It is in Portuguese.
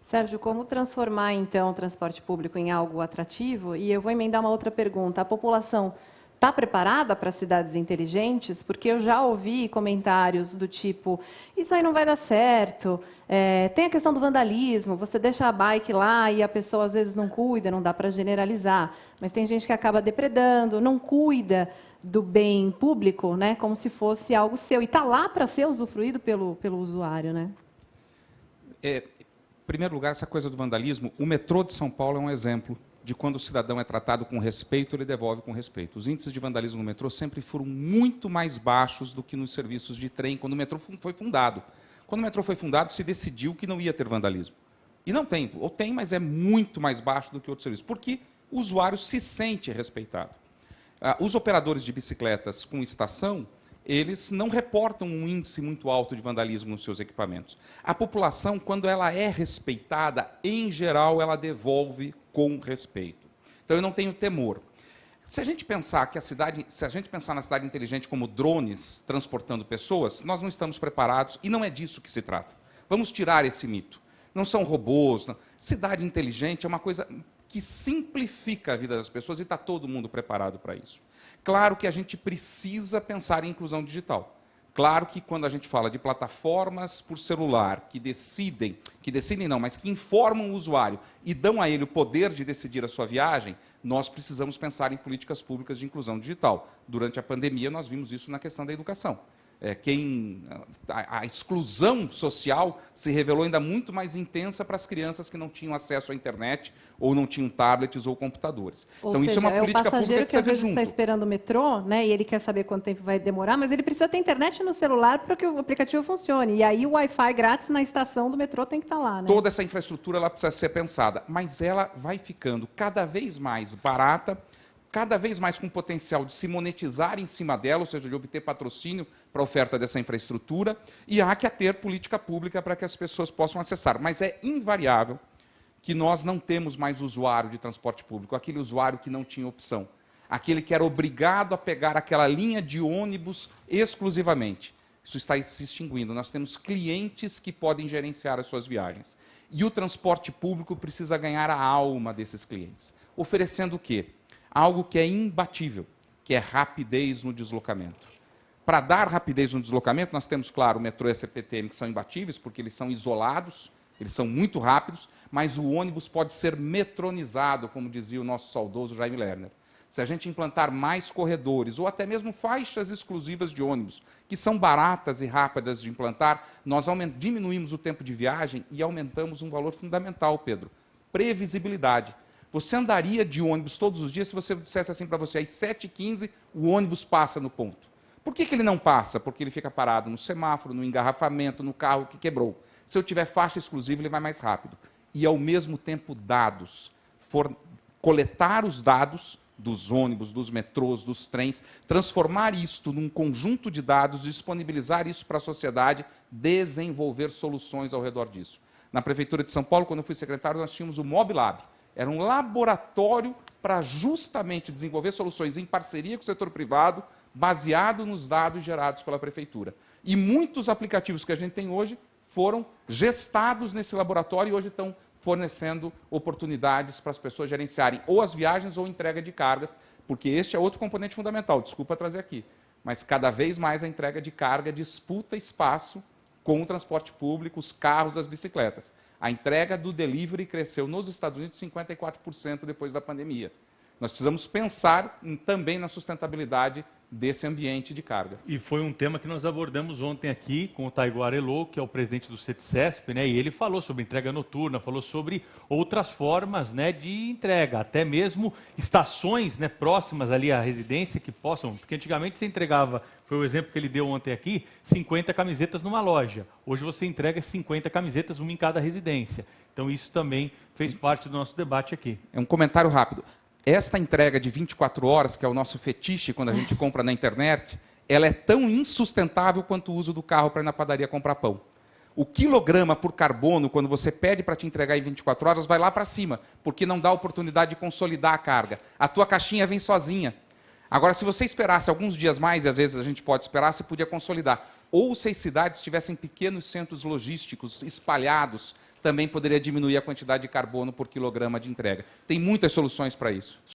Sérgio, como transformar, então, o transporte público em algo atrativo? E eu vou emendar uma outra pergunta. A população está preparada para cidades inteligentes? Porque eu já ouvi comentários do tipo, isso aí não vai dar certo, tem a questão do vandalismo, você deixa a bike lá e a pessoa às vezes não cuida, não dá para generalizar, mas tem gente que acaba depredando, não cuida do bem público, né, como se fosse algo seu, e está lá para ser usufruído pelo usuário, né? Em primeiro lugar, essa coisa do vandalismo, o metrô de São Paulo é um exemplo de quando o cidadão é tratado com respeito, ele devolve com respeito. Os índices de vandalismo no metrô sempre foram muito mais baixos do que nos serviços de trem, quando o metrô foi fundado. Quando o metrô foi fundado, se decidiu que não ia ter vandalismo. E não tem, ou tem, mas é muito mais baixo do que outros serviços, porque o usuário se sente respeitado. Os operadores de bicicletas com estação, eles não reportam um índice muito alto de vandalismo nos seus equipamentos. A população, quando ela é respeitada, em geral, ela devolve com respeito. Então, eu não tenho temor. Se a gente pensar na cidade inteligente como drones transportando pessoas, nós não estamos preparados e não é disso que se trata. Vamos tirar esse mito. Não são robôs. Não. Cidade inteligente é uma coisa que simplifica a vida das pessoas e está todo mundo preparado para isso. Claro que a gente precisa pensar em inclusão digital. Claro que quando a gente fala de plataformas por celular que decidem não, mas que informam o usuário e dão a ele o poder de decidir a sua viagem, nós precisamos pensar em políticas públicas de inclusão digital. Durante a pandemia, nós vimos isso na questão da educação. A exclusão social se revelou ainda muito mais intensa para as crianças que não tinham acesso à internet ou não tinham tablets ou computadores. Então, isso é uma política pública que às vezes está esperando o metrô, né, e ele quer saber quanto tempo vai demorar, mas ele precisa ter internet no celular para que o aplicativo funcione. E aí o Wi-Fi grátis na estação do metrô tem que estar lá. Né? Toda essa infraestrutura ela precisa ser pensada, mas ela vai ficando cada vez mais barata, cada vez mais com potencial de se monetizar em cima dela, ou seja, de obter patrocínio para a oferta dessa infraestrutura, e há que ter política pública para que as pessoas possam acessar. Mas é invariável que nós não temos mais usuário de transporte público, aquele usuário que não tinha opção, aquele que era obrigado a pegar aquela linha de ônibus exclusivamente. Isso está se extinguindo. Nós temos clientes que podem gerenciar as suas viagens. E o transporte público precisa ganhar a alma desses clientes. Oferecendo o quê? Algo que é imbatível, que é rapidez no deslocamento. Para dar rapidez no deslocamento, nós temos, claro, o metrô e a CPTM, que são imbatíveis, porque eles são isolados, eles são muito rápidos, mas o ônibus pode ser metronizado, como dizia o nosso saudoso Jaime Lerner. Se a gente implantar mais corredores, ou até mesmo faixas exclusivas de ônibus, que são baratas e rápidas de implantar, nós diminuímos o tempo de viagem e aumentamos um valor fundamental, Pedro: previsibilidade. Você andaria de ônibus todos os dias se você dissesse assim para você, às 7h15, o ônibus passa no ponto. Por que ele não passa? Porque ele fica parado no semáforo, no engarrafamento, no carro que quebrou. Se eu tiver faixa exclusiva, ele vai mais rápido. E, ao mesmo tempo, dados. Coletar os dados dos ônibus, dos metrôs, dos trens, transformar isto num conjunto de dados, disponibilizar isso para a sociedade, desenvolver soluções ao redor disso. Na Prefeitura de São Paulo, quando eu fui secretário, nós tínhamos o MobLab. Era um laboratório para justamente desenvolver soluções em parceria com o setor privado, baseado nos dados gerados pela Prefeitura. E muitos aplicativos que a gente tem hoje foram gestados nesse laboratório e hoje estão fornecendo oportunidades para as pessoas gerenciarem ou as viagens ou entrega de cargas, porque este é outro componente fundamental, desculpa trazer aqui, mas cada vez mais a entrega de carga disputa espaço com o transporte público, os carros, as bicicletas. A entrega do delivery cresceu nos Estados Unidos 54% depois da pandemia. Nós precisamos pensar também na sustentabilidade desse ambiente de carga. E foi um tema que nós abordamos ontem aqui com o Taiguara Elo, que é o presidente do CETCESP, né? E ele falou sobre entrega noturna, falou sobre outras formas, né, de entrega, até mesmo estações, né, próximas ali à residência que possam, porque antigamente você entregava, foi o exemplo que ele deu ontem aqui, 50 camisetas numa loja. Hoje você entrega 50 camisetas, uma em cada residência. Então isso também fez parte do nosso debate aqui. É um comentário rápido. Esta entrega de 24 horas, que é o nosso fetiche quando a gente compra na internet, ela é tão insustentável quanto o uso do carro para ir na padaria comprar pão. O quilograma por carbono, quando você pede para te entregar em 24 horas, vai lá para cima, porque não dá oportunidade de consolidar a carga. A tua caixinha vem sozinha. Agora, se você esperasse alguns dias mais, e às vezes a gente pode esperar, você podia consolidar. Ou se as cidades tivessem pequenos centros logísticos espalhados, também poderia diminuir a quantidade de carbono por quilograma de entrega. Tem muitas soluções para isso.